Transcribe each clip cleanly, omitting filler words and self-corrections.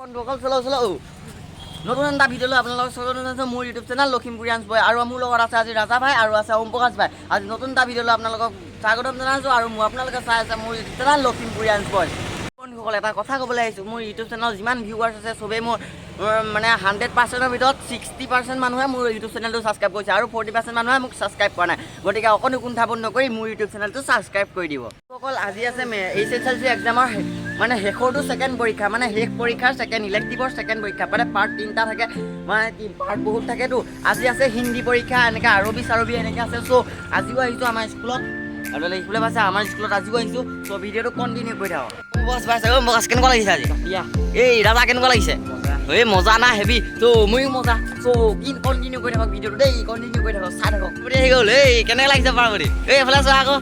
বন্ধুসকল চলো নতুন এটা ভিডিঅ' লৈ আপোনালোকৰ স্বাগতম জনাইছোঁ মোৰ ইউটিউব চেনেল লখিমপুৰীয়াঞ্চ বয় আৰু মোৰ লগত আছে আজি ৰাজা ভাই আৰু আছে ওম প্ৰকাশ ভাই। আজি নতুন এটা ভিডিঅ' লৈ আপোনালোকক স্বাগতম জনাইছোঁ আৰু আপোনালোকে চাই আছে মোৰ ইউটিউব চেনেল লখিমপুৰীয়াঞ্চ বয়। বন্ধুসকল এটা কথা ক'বলৈ আহিছোঁ, মোৰ ইউটিউব চেনেল যিমান ভিউৱাৰ্ছ আছে চবেই মোৰ মানে 100%ৰ ভিতৰত 60% মানুহে মোৰ ইউটিউব চেনেলটো ছাবস্ক্ৰাইব কৰিছে আৰু 40% মানুহে মোক ছাবস্ক্ৰাইব কৰা নাই। গতিকে অকণো কুণ্ঠাবোধ নকৰি মোৰ ইউটিউব চেনেলটো ছাবস্ক্ৰাইব কৰি দিব। অকল আজি আছে HSLC এক্সামৰ মানে শেষৰটো ছেকেণ্ড পৰীক্ষা, মানে শেষ পৰীক্ষাৰ ছেকেণ্ড ইলেক্টিভৰ ছেকেণ্ড পৰীক্ষা, মানে পাৰ্ট 3টা থাকে, মানে পাৰ্ট বহুত থাকেতো। আজি আছে হিন্দী পৰীক্ষা, এনেকৈ আৰবী এনেকৈ আছে। চ' আজিও আহিছোঁ আমাৰ স্কুলত, আৰু স্কুলে পাইছে আমাৰ স্কুলত আজিও আহিছোঁ। চ' ভিডিঅ'টো কণ্টিনিউ কৰি থাকক। বছ পাইছে বছ কেনেকুৱা লাগিছে আজি? এই ৰাজা কেনেকুৱা লাগিছে? এই মজা না হেভি ত' ময়ো মজা। চ' কি কণ্টিনিউ কৰি থাকক ভিডিঅ'টো দেই, কণ্টিনিউ কৰি থাকক, চাই থাকক। আহি গ'ল এই কেনেকৈ লাগিছে পাৰ্বতী? এই এইফালে চোৱা আকৌ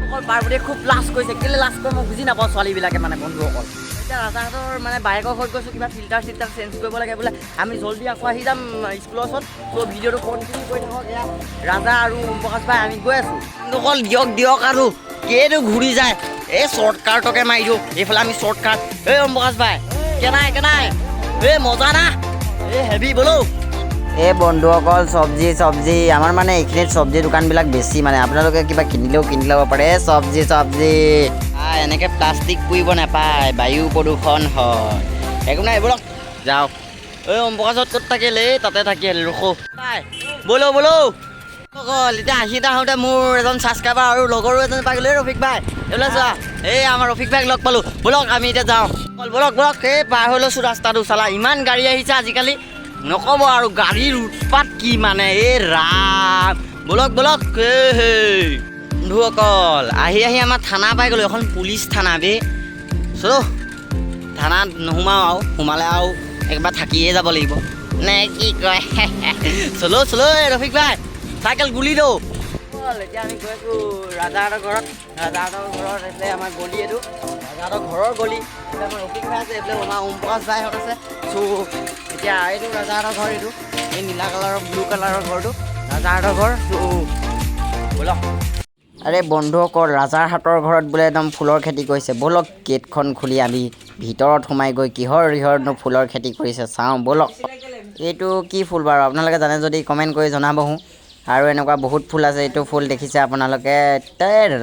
অকল পাৰ্বতীয়ে খুব লাজ কৰিছে, কেলৈ লাজ কৰে মই বুজি নাপাওঁ ছোৱালীবিলাকে, মানে বন্ধুসকল। এতিয়া ৰাজাহঁতৰ মানে বাইকৰ ঘৰত গৈছোঁ, কিবা ফিল্টাৰ চেঞ্জ কৰিব লাগে বোলে। আমি জল্দি আকৌ আহি যাম স্কুলৰ ওচৰত। চ' ভিডিঅ'টো কণ্টিনিউ কৰি থাকক। এয়া ৰাজা আৰু ওম প্ৰকাশ ভাই আমি গৈ আছোঁ। অকল দিয়ক আৰু কেইটো ঘূৰি যায়। এই শ্বৰ্টকাটকে মাৰি দিওঁ, এইফালে আমি শ্বৰ্টকাট। এই ওম প্ৰকাশ ভাই কেনাই এই মজা না, এই হেভি বোলো। এই বন্ধুসকল চব্জি আমাৰ মানে এইখিনিত চব্জি দোকানবিলাক বেছি, মানে আপোনালোকে কিবা কিনিলেও কিনি ল'ব পাৰে। চব্জি এনেকৈ প্লাষ্টিক পুৰিব নাপায়, বায়ু প্ৰদূষণ হয়। একো নাই ব'লক যাওক। এই ওম প্ৰকাশত ক'ত থাকিল? এই তাতে থাকিল, ৰখো পাই বোলো অকল এতিয়া আহোঁতে মোৰ এজন ছাবস্ক্ৰাইবাৰ আৰু লগৰো এজন পাই গ'লো। এই ৰফিক ভাই এইবিলাক চোৱা, এই আমাৰ ৰফিক ভাইক লগ পালোঁ। ব'লক আমি এতিয়া যাওঁ। ব'লক এই পাৰ হৈ লৈছোঁ ৰাস্তাটো। চালা ইমান গাড়ী আহিছে আজিকালি, নক'ব আৰু গাড়ীৰ উৎপাত কি মানে, এই ৰাম। ব'লক বন্ধুসকল আহি আমাৰ থানা পাই গ'লোঁ। এখন পুলিচ থানা বে। চলো থানাত নোসোমাওঁ আৰু, সোমালে আৰু একবাৰ থাকিয়ে যাব লাগিব নে কি কয়? চলো এই ৰফিক ভাই চাইকেল গুলি দিওঁ। এতিয়া আমি গৈ আছোঁ ৰাজাহঁতৰ ঘৰত। এইফালে আমাৰ গলি, এইটো ৰাজাহঁতৰ ঘৰৰ গলি। এইফালে আমাৰ ৰফিক ভাই আছে, এইফালে আমাৰ ওম প্ৰকাশ ভাইহঁত আছে। চ' এতিয়া এইটো ৰাজাহঁতৰ ঘৰ, এইটো এই নীলা কালাৰৰ ব্লু কালাৰৰ ঘৰটো ৰাজাহঁতৰ ঘৰ। চ' ব'লক। আৰে বন্ধুসকল ৰাজাৰ হাতৰ ঘৰত বোলে একদম ফুলৰ খেতি কৰিছে। ব'লক গেটখন খুলি আমি ভিতৰত সোমাই গৈ কিহৰনো ফুলৰ খেতি কৰিছে চাওঁ ব'লক। এইটো কি ফুল বাৰু আপোনালোকে জানে যদি কমেণ্ট কৰি জনাবহো। আৰু এনেকুৱা বহুত ফুল আছে, এইটো ফুল দেখিছে আপোনালোকে?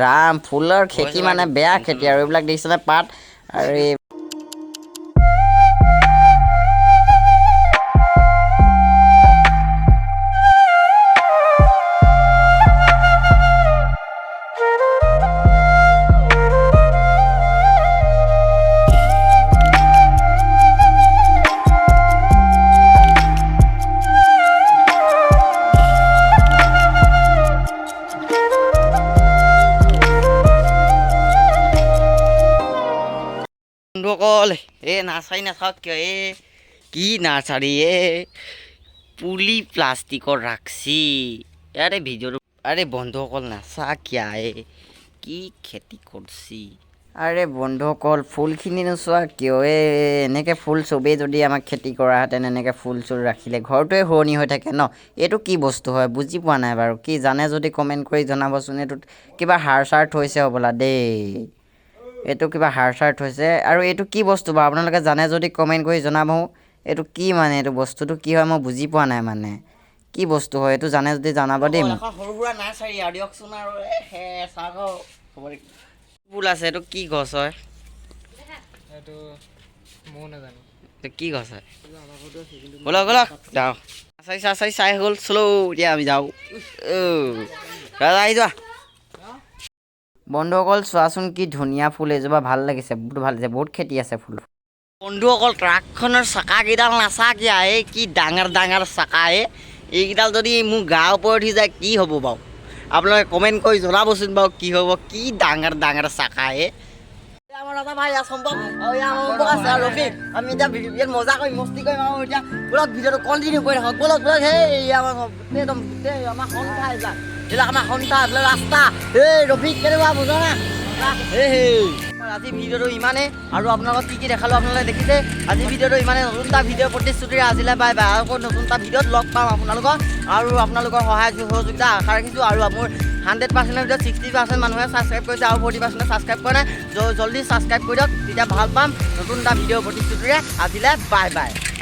ৰাম ফুলৰ খেতি মানে বেয়া খেতি আৰু এইবিলাক দেখিছেনে পাত আৰু এই বন্ধুসকল এই নাৰ্চাৰী নাচাওক কিয়? এই কি নাৰ্চাৰী? পুলি প্লাষ্টিকৰ ৰাখছি ইয়াৰে ভিডিঅ'টো। আৰে বন্ধুসকল নাচা কিয়া? কি খেতি কৰছি? আৰে বন্ধুসকল ফুলখিনি নোচোৱা কিয়? এনেকৈ ফুল চবেই যদি আমাক খেতি কৰাহেঁতেন, এনেকৈ ফুল চুল ৰাখিলে ঘৰটোৱে শুৱনি হৈ থাকে ন। এইটো কি বস্তু হয় বুজি পোৱা নাই বাৰু। কি জানে যদি কমেণ্ট কৰি জনাবচোন। এইটোত কিবা সাৰ চাৰ থৈছে হ'বলা দেই, এইটো কিবা সাৰ চাৰ থৈছে। আৰু এইটো কি বস্তু বাৰু আপোনালোকে জানে যদি কমেণ্ট কৰি জনাবহো। এইটো কি মানে, এইটো বস্তুটো কি হয় মই বুজি পোৱা নাই, মানে কি বস্তু হয় এইটো জানে যদি জনাব দেই। সৰু সুৰা নাৰ্চাৰী আৰু দিয়কচোন। আৰু ফুল আছে, এইটো কি গছ হয়? এইটো কি গছ হয়? ব'লক যাওঁ। নাৰ্চাৰী চাই হ'ল। চলো এতিয়া আমি যাওঁ। ৰাজা আহি যোৱা। বন্ধুসকল চোৱাচোন কি ধুনীয়া ফুল এজোপা, ভাল লাগিছে, বহুত ভাল লাগিছে, বহুত খেতি আছে ফুল। বন্ধুসকল ট্ৰাকখনৰ চাকাকেইডাল নাচা কিয়া? কি ডাঙৰ চাকা। এইকেইডাল যদি মোৰ গাৰ ওপৰত উঠি যায় কি হ'ব বাৰু? আপোনালোকে কমেণ্ট কৰি জনাবচোন বাৰু কি হ'ব? কি ডাঙৰ চাকা। আমাৰ ৰাজা ভাই সম্ভৱ আছে আৰু ৰফিক। আমি এতিয়া ইয়াত মজা কৰিম, মস্তি কৰিম আৰু এতিয়া ব'লক ভিডিঅ'টো কণ্টিনিউ কৰি থাকক। ব'লক সেই আমাৰ একদম গোটেই আমাৰ সন্থা এইবিলাক আমাৰ সন্থা এইবিলাক ৰাস্তা। এই ৰফিক কেনেকুৱা বুজা না? আজি ভিডিঅ'টো ইমানেই, আৰু আপোনালোকক কি দেখালোঁ আপোনালোকে দেখিছে। আজি ভিডিঅ'টো ইমানেই। নতুন এটা ভিডিঅ' প্ৰতিশ্ৰুতিৰে আজিলৈ বাই আকৌ নতুন এটা ভিডিঅ'ত লগ পাম আপোনালোকক, আৰু আপোনালোকৰ সহায় সহযোগিতা আশা ৰাখিছোঁ। আৰু মোৰ 100% ভিতৰত 60% মানুহে ছাবস্ক্ৰাইব কৰিছে আৰু 40% ছাবস্ক্ৰাইব কৰা নাই জলদি ছাবস্ক্ৰাইব কৰি দিয়ক তেতিয়া ভাল পাম নতুন এটা ভিডিঅ' প্ৰতিশ্ৰুতিৰে আজিলৈ বাই বাই